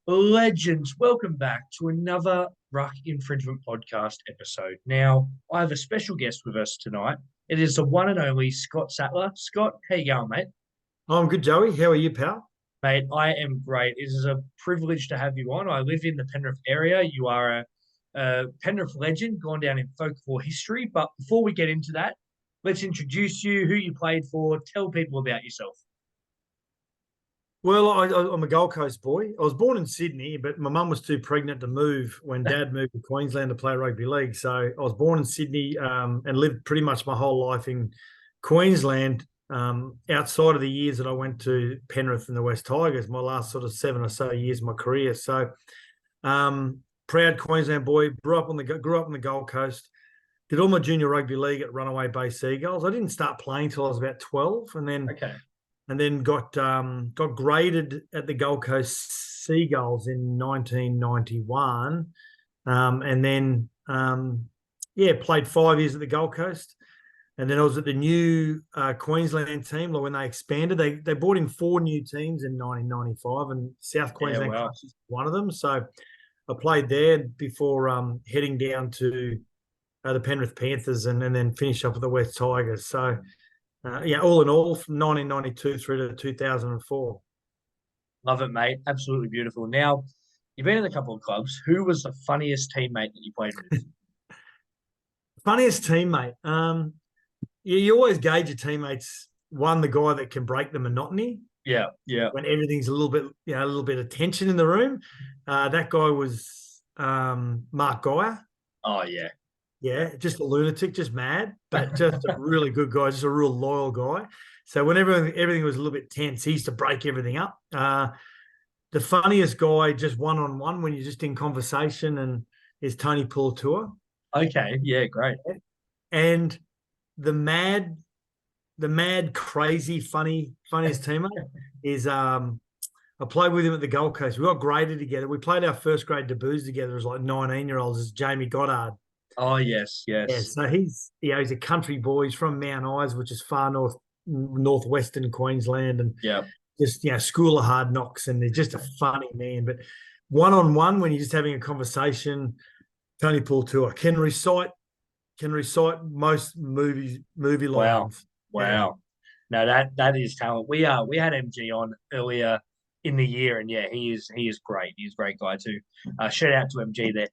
Legends, welcome back to another Ruck Infringement Podcast episode. Now, I have a special guest with us tonight. It is the one and only Scott Sattler. Scott, how you going, mate? I'm good, Joey. How are you, pal? Mate, I am great. It is a privilege to have you on. I live in the Penrith area. You are a Penrith legend, gone down in folklore history. But before we get into that, let's introduce you, who you played for, tell people about yourself. Well, I'm a Gold Coast boy. I was born in Sydney, but my mum was too pregnant to move when Dad moved to Queensland to play rugby league. So I was born in Sydney and lived pretty much my whole life in Queensland. Outside of the years that I went to Penrith and the West Tigers, my last sort of 7 or so years of my career. So proud Queensland boy. Grew up on the Gold Coast. Did all my junior rugby league at Runaway Bay Seagulls. I didn't start playing till I was about 12, and then Okay. got graded at the Gold Coast Seagulls in 1991, and then played 5 years at the Gold Coast, and then I was at the new Queensland team. Like when they expanded, they brought in 4 new teams in 1995, and South Yeah, Queensland wow. Crushers was one of them. So I played there before heading down to the Penrith Panthers, and then finished up with the West Tigers. So. All in all, from 1992 through to 2004. Love it, mate. Absolutely beautiful. Now, you've been in a couple of clubs. Who was the funniest teammate that you played with? Funniest teammate. You always gauge your teammates. One, the guy that can break the monotony Yeah, yeah. when everything's a little bit of tension in the room. That guy was Mark Geyer. Oh, yeah. Yeah, just a lunatic, just mad, but just a really good guy, just a real loyal guy. So whenever everything was a little bit tense, he used to break everything up. The funniest guy, just one-on-one when you're just in conversation, and is Tony Puletua. Okay, yeah, great. And the mad, crazy, funniest teammate is I played with him at the Gold Coast. We got graded together. We played our first grade debuts together as like 19-year-olds as Jamie Goddard. Oh, yes, Yeah, yes. so he's a country boy. He's from Mount Isa, which is far northwestern Queensland, and Yeah. just school of hard knocks, and he's just a funny man. But one-on-one, when you're just having a conversation, Tony Puletua can recite most movie Wow. lines. Yeah. Wow. No, that is talent. We had MG on earlier in the year, and yeah, he is great. He's a great guy too. Shout out to MG there.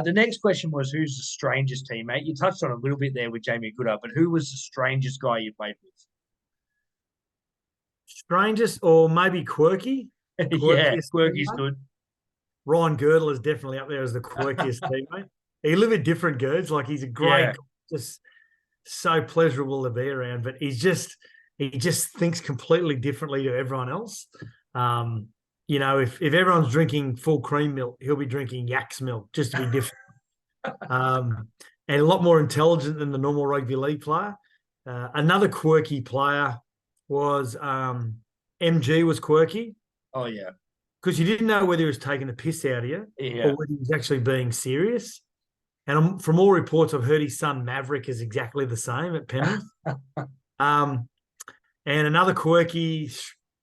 The next question was, who's the strangest teammate? You touched on a little bit there with Jamie Goodall, but who was the strangest guy you played Strangest or maybe quirky? with? Yeah, Quirkiest Quirky's teammate? good. Ryan Girdle is definitely up there as the quirkiest teammate. He live in different girds. Like he's a great, Yeah, just so pleasurable to be around. But he just thinks completely differently to everyone else. If everyone's drinking full cream milk, he'll be drinking yak's milk just to be different. And a lot more intelligent than the normal rugby league player. Another quirky player was MG was quirky oh yeah, because you didn't know whether he was taking the piss out of you or yeah. whether he was actually being serious. And from all reports, I've heard his son Maverick is exactly the same at Penrith. Um, and another quirky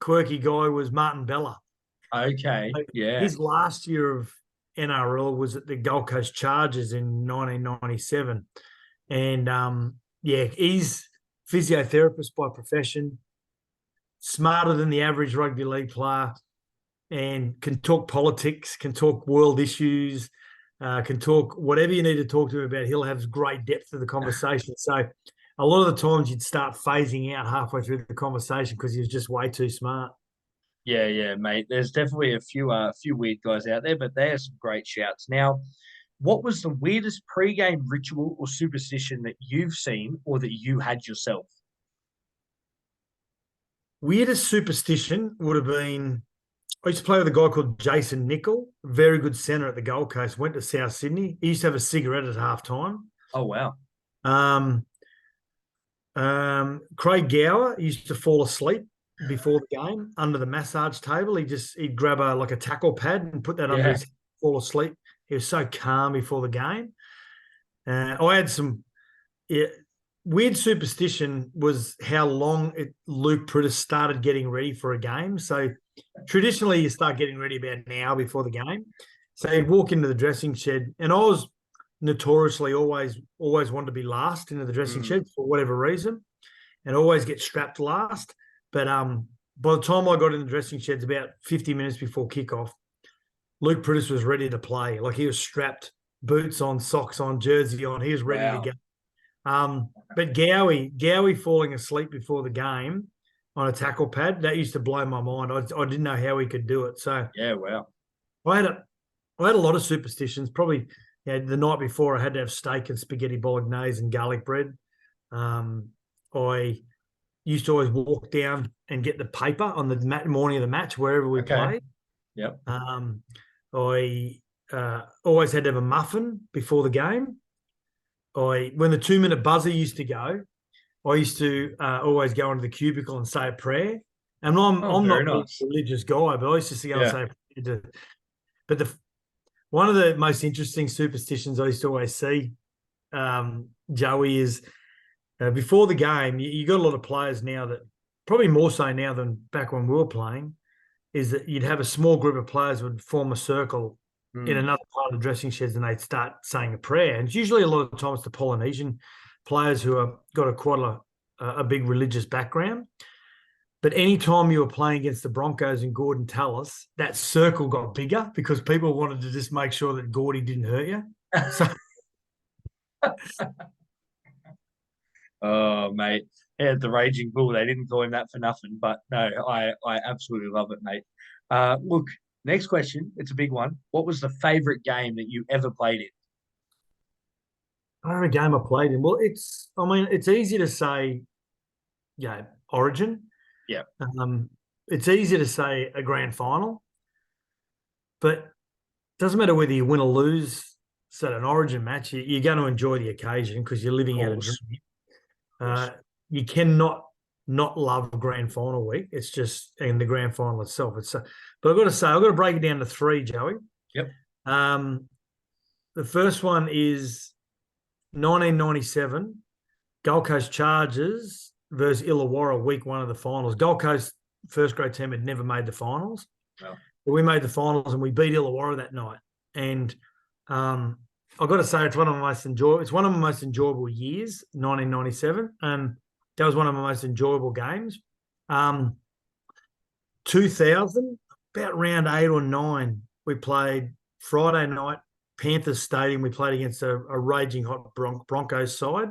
guy was Martin Bella. Okay, yeah. His last year of NRL was at the Gold Coast Chargers in 1997. And he's physiotherapist by profession, smarter than the average rugby league player, and can talk politics, can talk world issues, can talk whatever you need to talk to him about. He'll have great depth to the conversation. So a lot of the times you'd start phasing out halfway through the conversation because he was just way too smart. Yeah, yeah, mate. There's definitely a few weird guys out there, but there's some great shouts. Now, what was the weirdest pre-game ritual or superstition that you've seen or that you had yourself? Weirdest superstition would have been I used to play with a guy called Jason Nichol, very good centre at the Gold Coast, went to South Sydney. He used to have a cigarette at half time. Oh wow. Um, Craig Gower used to fall asleep before the game under the massage table. He'd grab a tackle pad and put that under Yeah. his head, fall asleep. He was so calm before the game. I had some weird superstition was how long Luke Priddis started getting ready for a game. So traditionally you start getting ready about an hour before the game. So you'd walk into the dressing shed, and I was notoriously always wanted to be last into the dressing shed for whatever reason, and always get strapped last. But by the time I got in the dressing sheds, about 50 minutes before kickoff, Luke Prittis was ready to play. Like, he was strapped, boots on, socks on, jersey on. He was ready to go. But Gowie falling asleep before the game on a tackle pad, that used to blow my mind. I didn't know how he could do it. So Yeah, wow. I had a lot of superstitions. Probably, the night before I had to have steak and spaghetti bolognese and garlic bread. I used to always walk down and get the paper on the morning of the match wherever we played. Yep. I always had to have a muffin before the game. When the 2-minute buzzer used to go, I used to always go into the cubicle and say a prayer. And I'm not a religious guy, but I used to go and say a prayer. But one of the most interesting superstitions I used to always see, Joey, is before the game, you got a lot of players now that, probably more so now than back when we were playing, is that you'd have a small group of players would form a circle in another part of the dressing sheds, and they'd start saying a prayer. And it's usually a lot of times the Polynesian players who have got quite a big religious background. But any time you were playing against the Broncos and Gordon Tallis, that circle got bigger because people wanted to just make sure that Gordy didn't hurt you. So, oh, mate. Yeah, the Raging Bull. They didn't call him that for nothing. But no, I absolutely love it, mate. Look, next question. It's a big one. What was the favourite game that you ever played in? Favorite game I played in? Well, it's easy to say, Origin. Yeah. It's easy to say a grand final, but it doesn't matter whether you win or lose. So an Origin match, you're going to enjoy the occasion because you're living out a dream. You cannot not love grand final week. It's just in the grand final itself. But I've got to break it down to 3, Joey. Yep. The first one is 1997 Gold Coast Chargers versus Illawarra, week 1 of the finals. Gold Coast first grade team had never made the finals. No. But we made the finals and we beat Illawarra that night. And I've got to say, it's one of my most enjoyable years, 1997. And that was one of my most enjoyable games. 2000, about round 8 or 9, we played Friday night, Panthers Stadium. We played against a raging hot Broncos side,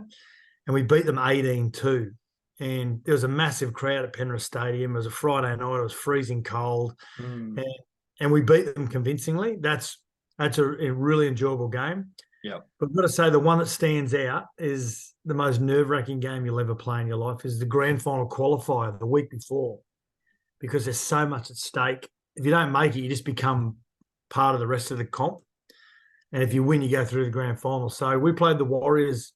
and we beat them 18-2. And there was a massive crowd at Penrith Stadium. It was a Friday night. It was freezing cold, and we beat them convincingly. That's a really enjoyable game. Yeah. But I've got to say, the one that stands out is the most nerve-wracking game you'll ever play in your life is the grand final qualifier the week before, because there's so much at stake. If you don't make it, you just become part of the rest of the comp. And if you win, you go through the grand final. So we played the Warriors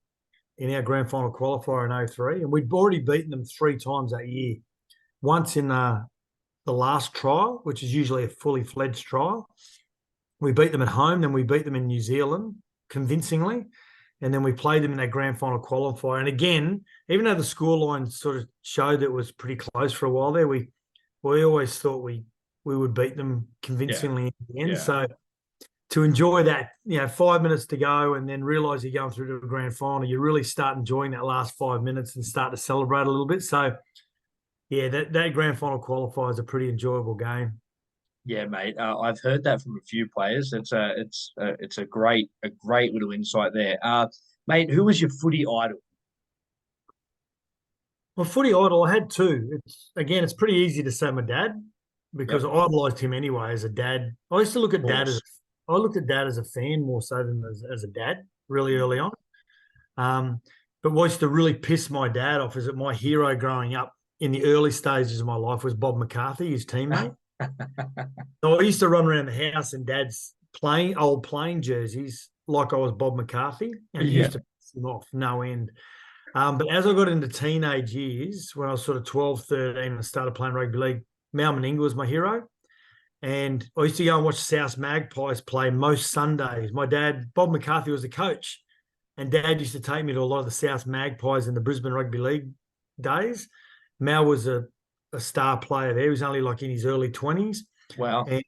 in our grand final qualifier in 2003, and we'd already beaten them 3 times that year. Once in the last trial, which is usually a fully fledged trial. We beat them at home, then we beat them in New Zealand convincingly, and then we played them in that grand final qualifier. And again, even though the scoreline sort of showed that it was pretty close for a while there, we always thought we would beat them convincingly in the end. Yeah. So to enjoy that, 5 minutes to go and then realise you're going through to a grand final, you really start enjoying that last 5 minutes and start to celebrate a little bit. So, yeah, that grand final qualifier is a pretty enjoyable game. Yeah, mate. I've heard that from a few players. It's a great little insight there. Mate, who was your footy idol? Well, footy idol, I had 2. It's pretty easy to say my dad because I idolised him anyway as a dad. I used to look at Dad as a fan more so than as a dad really early on. But what used to really piss my dad off is that my hero growing up in the early stages of my life was Bob McCarthy, his teammate. So I used to run around the house in Dad's old playing jerseys like I was Bob McCarthy, and he used to piss him off no end. But as I got into teenage years, when I was sort of 12, 13 and started playing rugby league, Mal Meninga was my hero. And I used to go and watch South Magpies play most Sundays. My dad, Bob McCarthy, was the coach, and Dad used to take me to a lot of the South Magpies in the Brisbane Rugby League days. Mal was a a star player there. He was only like in his early 20s. Wow. And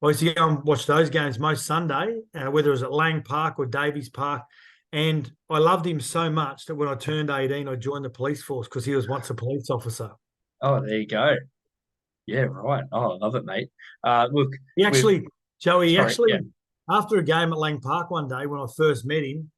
I used to go and watch those games most Sunday, whether it was at Lang Park or Davies Park. And I loved him so much that when I turned 18, I joined the police force because he was once a police officer. Oh, there you go. Yeah, right. Oh, I love it, mate. Look, He with actually, Joey, sorry, yeah. after a game at Lang Park one day when I first met him,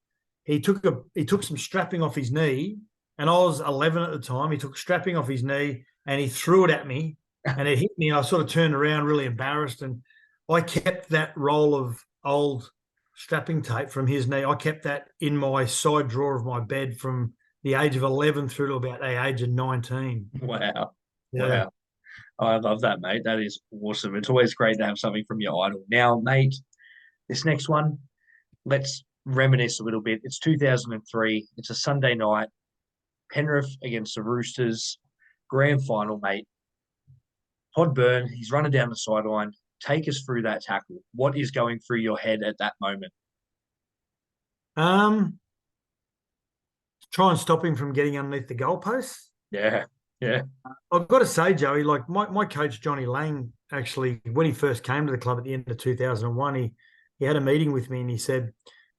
he took some strapping off his knee, and I was 11 at the time. He took strapping off his knee and he threw it at me, and it hit me, and I sort of turned around really embarrassed. And I kept that roll of old strapping tape from his knee. I kept that in my side drawer of my bed from the age of 11 through to about the age of 19. Wow. Yeah. Wow. I love that, mate. That is awesome. It's always great to have something from your idol. Now, mate, this next one, let's reminisce a little bit. It's 2003. It's a Sunday night. Penrith against the Roosters. Grand final, mate. Todd Byrne, he's running down the sideline. Take us through that tackle. What is going through your head at that moment? Try and stop him from getting underneath the goalposts. Yeah, yeah. I've got to say, Joey, like my coach, Johnny Lang, actually, when he first came to the club at the end of 2001, he had a meeting with me and he said,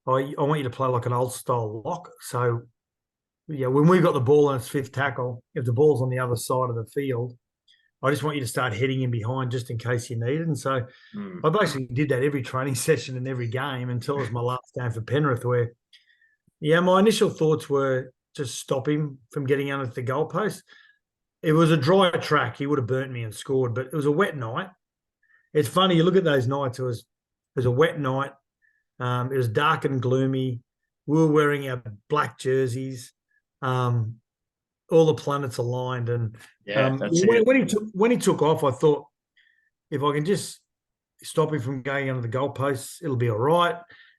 I want you to play like an old style lock. So, yeah, when we got the ball on its fifth tackle, if the ball's on the other side of the field, I just want you to start heading in behind just in case you need it. And so I basically did that every training session and every game until it was my last game for Penrith, where, yeah, my initial thoughts were just stop him from getting under the goalpost. It was a dry track. He would have burnt me and scored, but it was a wet night. It's funny. You look at those nights. It was a wet night. It was dark and gloomy. We were wearing our black jerseys. All the planets aligned. And Yeah, when he took off, I thought, if I can just stop him from going under the goalposts, it'll be all right.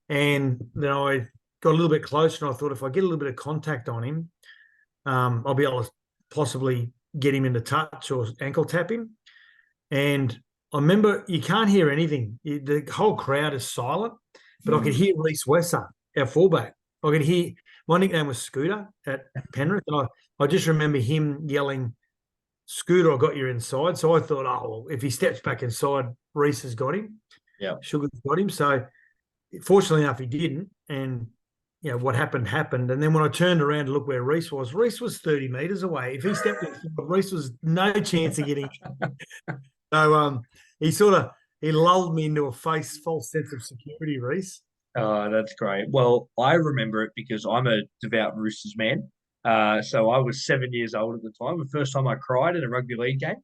And then I got a little bit closer, and I thought, if I get a little bit of contact on him, I'll be able to possibly get him into touch or ankle tap him. And I remember, you can't hear anything. The whole crowd is silent, but I could hear Reece Wesser, our fullback. I could hear, my nickname was Scooter at Penrith, and I just remember him yelling, "Scooter, I got you inside." So I thought, oh, well, if he steps back inside, Reece has got him. Yeah. Sugar's got him. So fortunately enough, he didn't. And what happened. And then when I turned around to look where Reece was 30 metres away. If he stepped in, Reece was no chance of getting. So he lulled me into a false sense of security, Reece. Oh, that's great. Well, I remember it because I'm a devout Roosters man. So I was 7 years old at the time. The first time I cried in a rugby league game,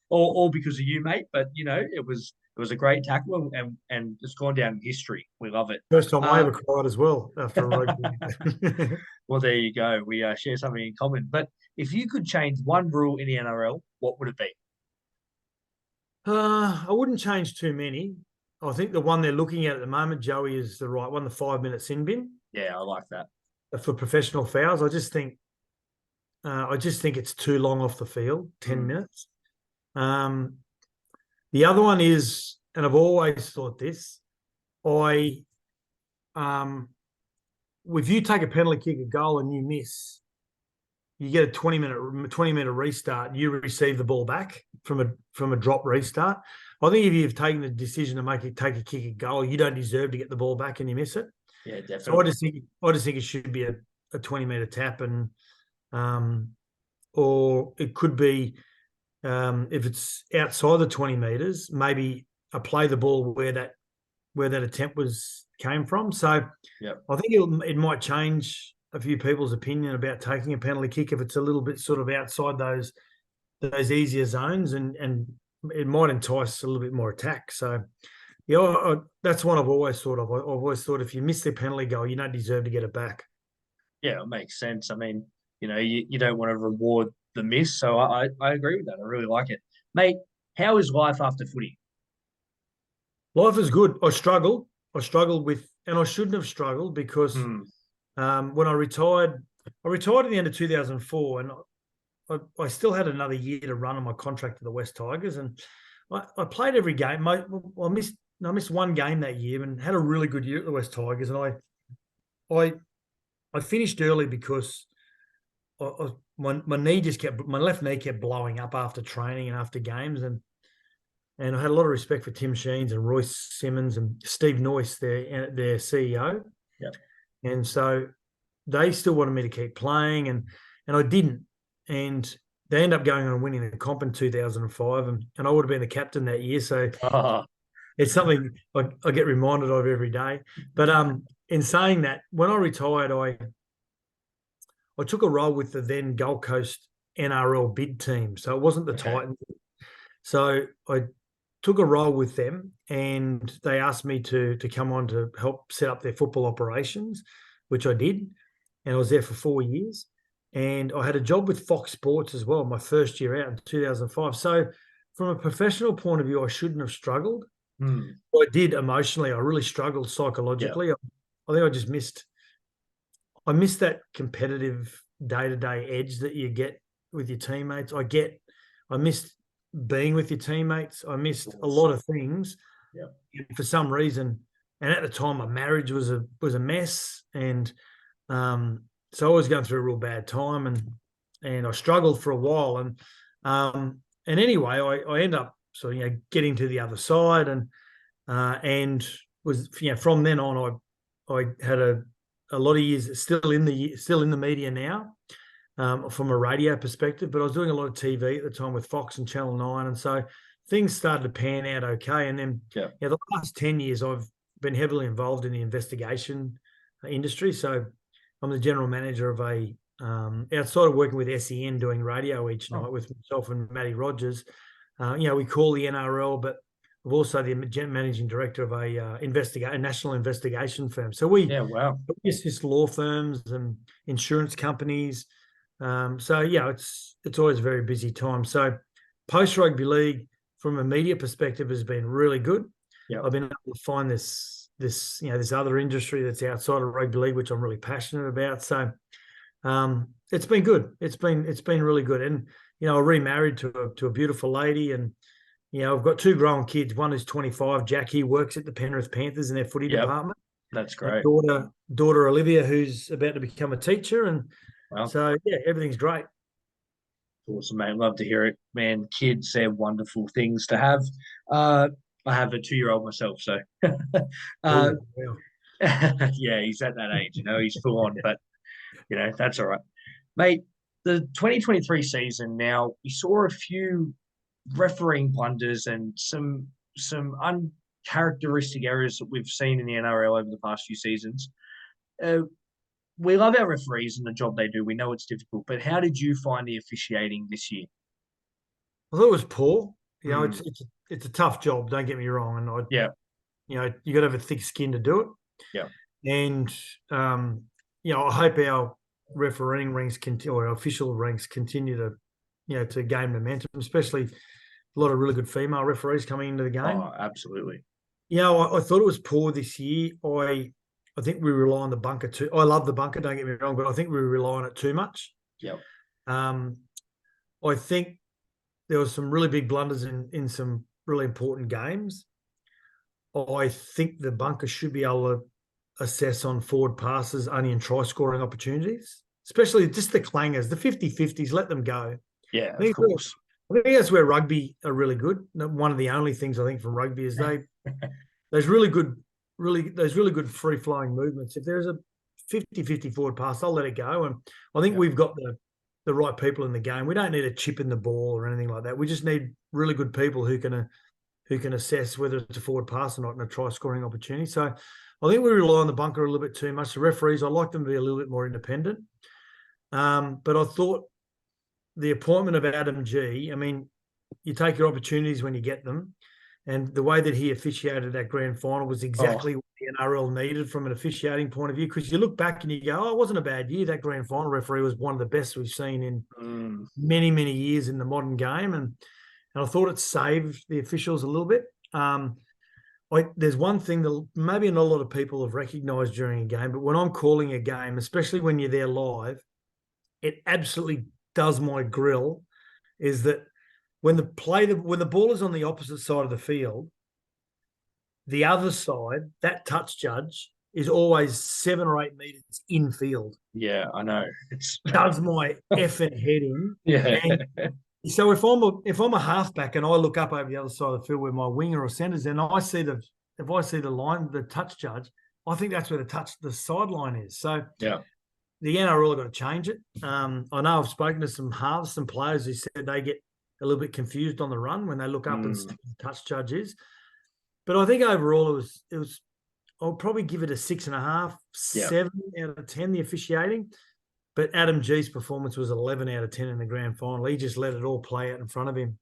all because of you, mate. But it was a great tackle, and it's gone down in history. We love it. First time I ever cried as well after a rugby. Well, there you go. We share something in common. But if you could change one rule in the NRL, what would it be? I wouldn't change too many. I think the one they're looking at the moment, Joey, is the right one, the 5-minute sin bin. Yeah, I like that. For professional fouls. I just think it's too long off the field, 10 minutes. The other one is, and I've always thought this, if you take a penalty kick, a goal, and you miss, you get a 20-minute restart. You receive the ball back from a drop restart. I think if you've taken the decision to take a kick, a goal, you don't deserve to get the ball back and you miss it. Yeah, definitely. So I just think it should be a 20-meter tap, and or it could be, if it's outside the 20 meters, maybe play the ball where that attempt came from. So I think it might change a few people's opinion about taking a penalty kick if it's a little bit sort of outside those easier zones, and it might entice a little bit more attack. So that's one I've always thought of. I've always thought, if you miss the penalty goal, you don't deserve to get it back. Yeah, it makes sense. I mean, you don't want to reward the miss. So I agree with that. I really like it. Mate, how is life after footy? Life is good. I struggled with, and I shouldn't have struggled, because when I retired at the end of 2004, and I still had another year to run on my contract to the West Tigers, and I played every game. I missed one game that year and had a really good year at the West Tigers, and I finished early because my knee my left knee kept blowing up after training and after games, and I had a lot of respect for Tim Sheens and Royce Simmons and Steve Noyce, their CEO. Yeah. And so they still wanted me to keep playing, and I didn't. And they ended up going on and winning the comp in 2005, and I would have been the captain that year. So it's something I get reminded of every day. But in saying that, when I retired, I took a role with the then Gold Coast NRL bid team. So it wasn't the Titans. So I took a role with them, and they asked me to come on to help set up their football operations, which I did. And I was there for 4 years. And I had a job with Fox Sports as well, my first year out in 2005. So from a professional point of view, I shouldn't have struggled. I did emotionally. I really struggled psychologically. Yeah. I think I just missed that competitive day-to-day edge that you get with your teammates. I missed being with your teammates. I missed a lot of things. Yeah. For some reason. And at the time, my marriage was a mess. And so I was going through a real bad time, and I struggled for a while. And anyway, I ended up sort of, getting to the other side, and was, from then on, I had a lot of years still in the media now, from a radio perspective, but I was doing a lot of TV at the time with Fox and Channel 9. And so things started to pan out okay. And then the last 10 years, I've been heavily involved in the investigation industry. So I'm the general manager of outside of working with SEN doing radio each night with myself and Matty Rogers. We call the NRL, but we're also the managing director of a national investigation firm. So we assist law firms and insurance companies. It's always a very busy time. So post rugby league, from a media perspective, has been really good. I've been able to find this other industry that's outside of rugby league, which I'm really passionate about. So it's been good. It's been really good. And I remarried to a beautiful lady, and I've got 2 grown kids. One is 25, Jack. He works at the Penrith Panthers in their footy department. That's great. Daughter Olivia, who's about to become a teacher, and so everything's great. Awesome, mate. Love to hear it, man. Kids, they're wonderful things to have. I have a 2-year-old myself, so yeah, he's at that age, he's full on, but that's all right, mate. The 2023 season, now we saw a few refereeing blunders and some uncharacteristic errors that we've seen in the NRL over the past few seasons. We love our referees and the job they do. We know it's difficult, but how did you find the officiating this year? I thought it was poor. It's a tough job. Don't get me wrong, and you got to have a thick skin to do it. Yeah, and I hope our refereeing ranks or our official ranks continue to gain momentum, especially a lot of really good female referees coming into the game. Oh, absolutely. I thought it was poor this year. I think we rely on the bunker too. I love the bunker, don't get me wrong, but I think we rely on it too much. Yeah. I think there was some really big blunders in some really important games. I think the bunker should be able to assess on forward passes only in try-scoring opportunities, especially just the clangers, the 50-50s, let them go. Yeah, of course. I think that's where rugby are really good. One of the only things I think from rugby is those really good free-flowing movements. If there's a 50-50 forward pass, I'll let it go. And I think we've got the right people in the game. We don't need a chip in the ball or anything like that. We just need really good people who can assess whether it's a forward pass or not in a try-scoring opportunity. So I think we rely on the bunker a little bit too much. The referees, I like them to be a little bit more independent. But I thought the appointment of Adam G, you take your opportunities when you get them. And the way that he officiated that grand final was exactly what the NRL needed from an officiating point of view. Because you look back and you go, it wasn't a bad year. That grand final referee was one of the best we've seen in many, many years in the modern game. And I thought it saved the officials a little bit. There's one thing that maybe not a lot of people have recognised during a game, but when I'm calling a game, especially when you're there live, it absolutely does my grill, is that when the ball is on the opposite side of the field, the other side, that touch judge is always 7 or 8 meters infield. Yeah, I know. It's Does my effing head in. yeah. And so if I'm a halfback and I look up over the other side of the field where my winger or centers, and I see if I see the line, the touch judge, I think that's where the sideline is. So Yeah. the NRL have got to change it. I know I've spoken to some halves, some players who said they get a little bit confused on the run when they look up and see who the touch judge is. But I think overall it was. I'll probably give it a 6.5, 7 out of 10, the officiating. But Adam G's performance was 11 out of 10 in the grand final. He just let it all play out in front of him.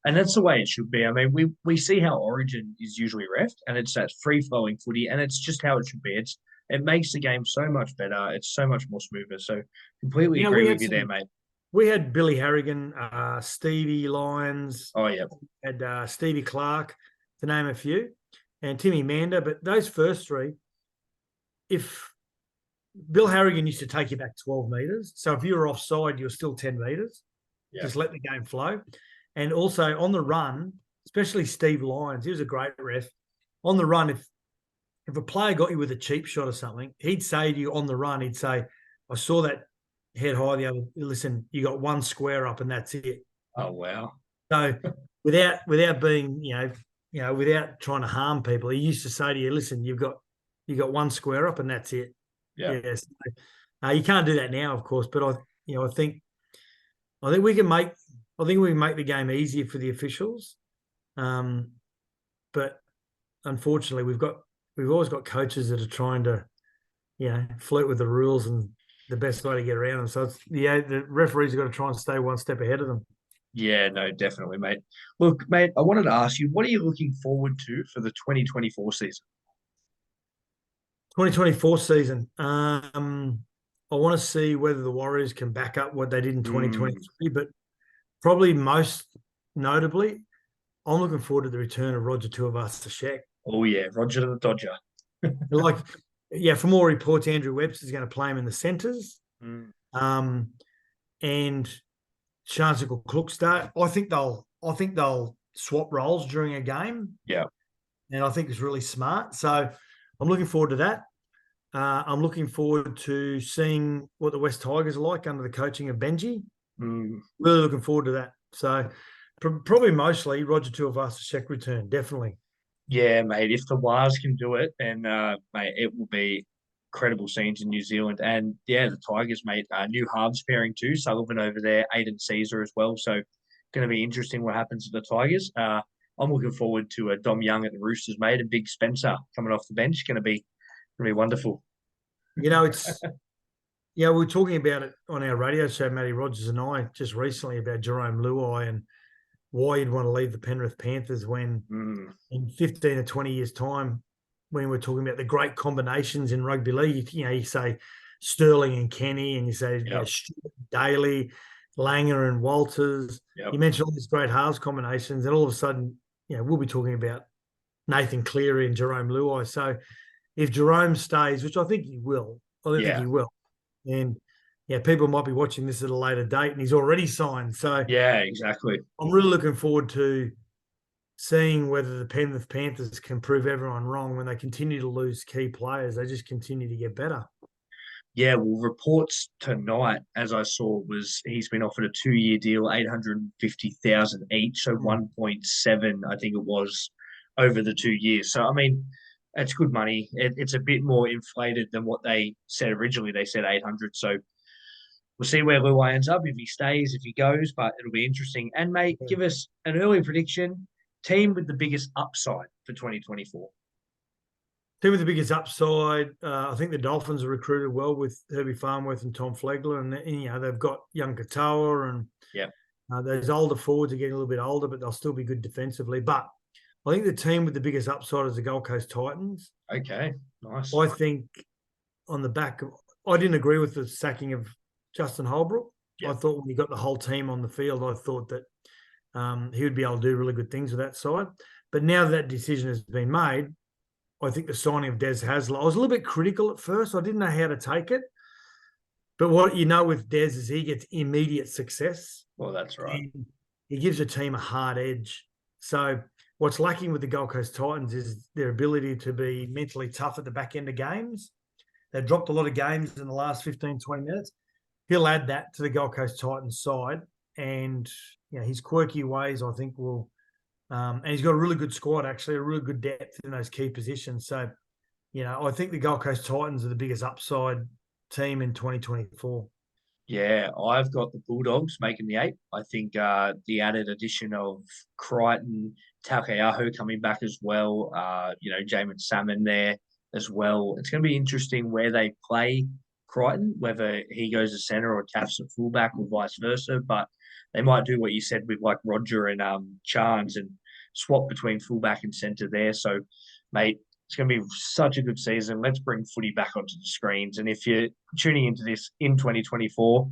And that's the way it should be. I mean, we see how Origin is usually refed, and it's that free flowing footy, and it's just how it should be. It makes the game so much better. It's so much more smoother. So completely agree with you there, mate. We had Billy Harrigan, Stevie Lyons. Oh yeah, had Stevie Clark, to name a few, and Timmy Mander. But those first three, if Bill Harrigan used to take you back 12 metres, so if you were offside, you're still 10 metres. Yeah. Just let the game flow. And also on the run, especially Steve Lyons, he was a great ref. On the run, if a player got you with a cheap shot or something, he'd say to you on the run, he'd say, I saw that head high the other, listen, you got one square up and that's it. Oh, wow. So without being, without trying to harm people, he used to say to you, listen, you got one square up and that's it. Yeah. Yes. You can't do that now, of course, but I think we can make the game easier for the officials. But unfortunately, we've always got coaches that are trying to, flirt with the rules and the best way to get around them. So it's the referees have got to try and stay one step ahead of them. Yeah, no, definitely, mate. Look, mate, I wanted to ask you, what are you looking forward to for the 2024 season? 2024 season. I want to see whether the Warriors can back up what they did in 2023, but probably most notably, I'm looking forward to the return of Roger Tuivasa-Sheck. Oh, yeah, Roger the Dodger. From all reports, Andrew Webster's going to play him in the centres. And Shansicle Klukstad. I think they'll swap roles during a game. Yeah. And I think it's really smart. So I'm looking forward to that. I'm looking forward to seeing what the West Tigers are like under the coaching of Benji. Really looking forward to that. So probably mostly Roger Tuivasa-Sheck return, definitely. Yeah, mate. If the Wars can do it, then mate, it will be incredible scenes in New Zealand. And yeah, the Tigers, mate, new halves pairing too. Sullivan over there, Aiden Caesar as well. So going to be interesting what happens to the Tigers. I'm looking forward to Dom Young at the Roosters, mate, and Big Spencer coming off the bench. Going to be wonderful. It's we were talking about it on our radio show, Matty Rogers and I, just recently about Jerome Luai and why you'd want to leave the Penrith Panthers when in 15 or 20 years' time, when we're talking about the great combinations in rugby league, you say Sterling and Kenny, and you say Daly, Langer and Walters. Yep. You mentioned all these great halves combinations, and all of a sudden, we'll be talking about Nathan Cleary and Jerome Luai. So if Jerome stays, which I think he will, and people might be watching this at a later date, and he's already signed. So yeah, exactly. I'm really looking forward to seeing whether the Penrith Panthers can prove everyone wrong when they continue to lose key players. They just continue to get better. Yeah, well, reports tonight, as I saw, was he's been offered a 2-year deal, 850,000 each, so 1.7, I think it was, over the 2 years. So I mean, it's good money. It's a bit more inflated than what they said originally. They said 800. So we'll see where Luai ends up, if he stays, if he goes, but it'll be interesting. And, mate, give us an early prediction. Team with the biggest upside for 2024. Team with the biggest upside, I think the Dolphins are recruited well with Herbie Farnworth and Tom Flegler. And they've got young Katoa and those older forwards are getting a little bit older, but they'll still be good defensively. But I think the team with the biggest upside is the Gold Coast Titans. Okay, nice. I think on the back of – I didn't agree with the sacking of Justin Holbrook. Yep. I thought when he got the whole team on the field, I thought that he would be able to do really good things with that side. But now that decision has been made, I think the signing of Des Hasler, I was a little bit critical at first. I didn't know how to take it. But what with Des is he gets immediate success. Well, that's right. He gives a team a hard edge. So what's lacking with the Gold Coast Titans is their ability to be mentally tough at the back end of games. They've dropped a lot of games in the last 15, 20 minutes. He'll add that to the Gold Coast Titans side. And his quirky ways, I think, will and he's got a really good squad, actually, a really good depth in those key positions. So, I think the Gold Coast Titans are the biggest upside team in 2024. Yeah, I've got the Bulldogs making the 8. I think the added addition of Crichton, Taukeiaho coming back as well, Jamin Salmon there as well. It's going to be interesting where they play Crichton, whether he goes to centre or Taff's at fullback or vice versa. But they might do what you said with like Roger and Chance and swap between fullback and centre there. So, mate, it's going to be such a good season. Let's bring footy back onto the screens. And if you're tuning into this in 2024,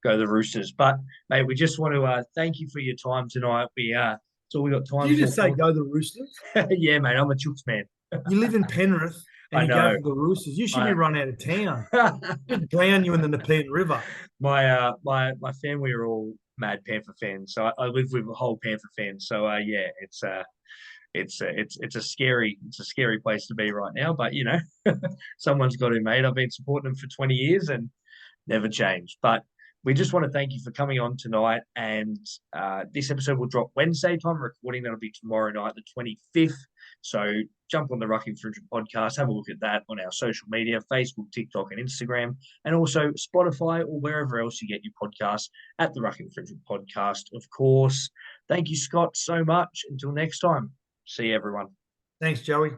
go the Roosters. But, mate, we just want to thank you for your time tonight. That's all we got time Did you for. just say go the Roosters? Yeah, mate, I'm a Chooks man. You live in Penrith and I you know. go for the Roosters. You should be run out of town. my Should drown you in the Nepean River. my family are all mad Panther fans, so I live with a whole Panther fan. So it's a scary place to be right now, but someone's got to, mate. I've been supporting them for 20 years and never changed. But we just want to thank you for coming on tonight. And this episode will drop Wednesday time. Recording that'll be tomorrow night, the 25th. So jump on the Ruck Infringement podcast, have a look at that on our social media, Facebook, TikTok, and Instagram, and also Spotify or wherever else you get your podcasts at the Ruck Infringement podcast, of course. Thank you, Scott, so much. Until next time. See you, everyone. Thanks, Joey.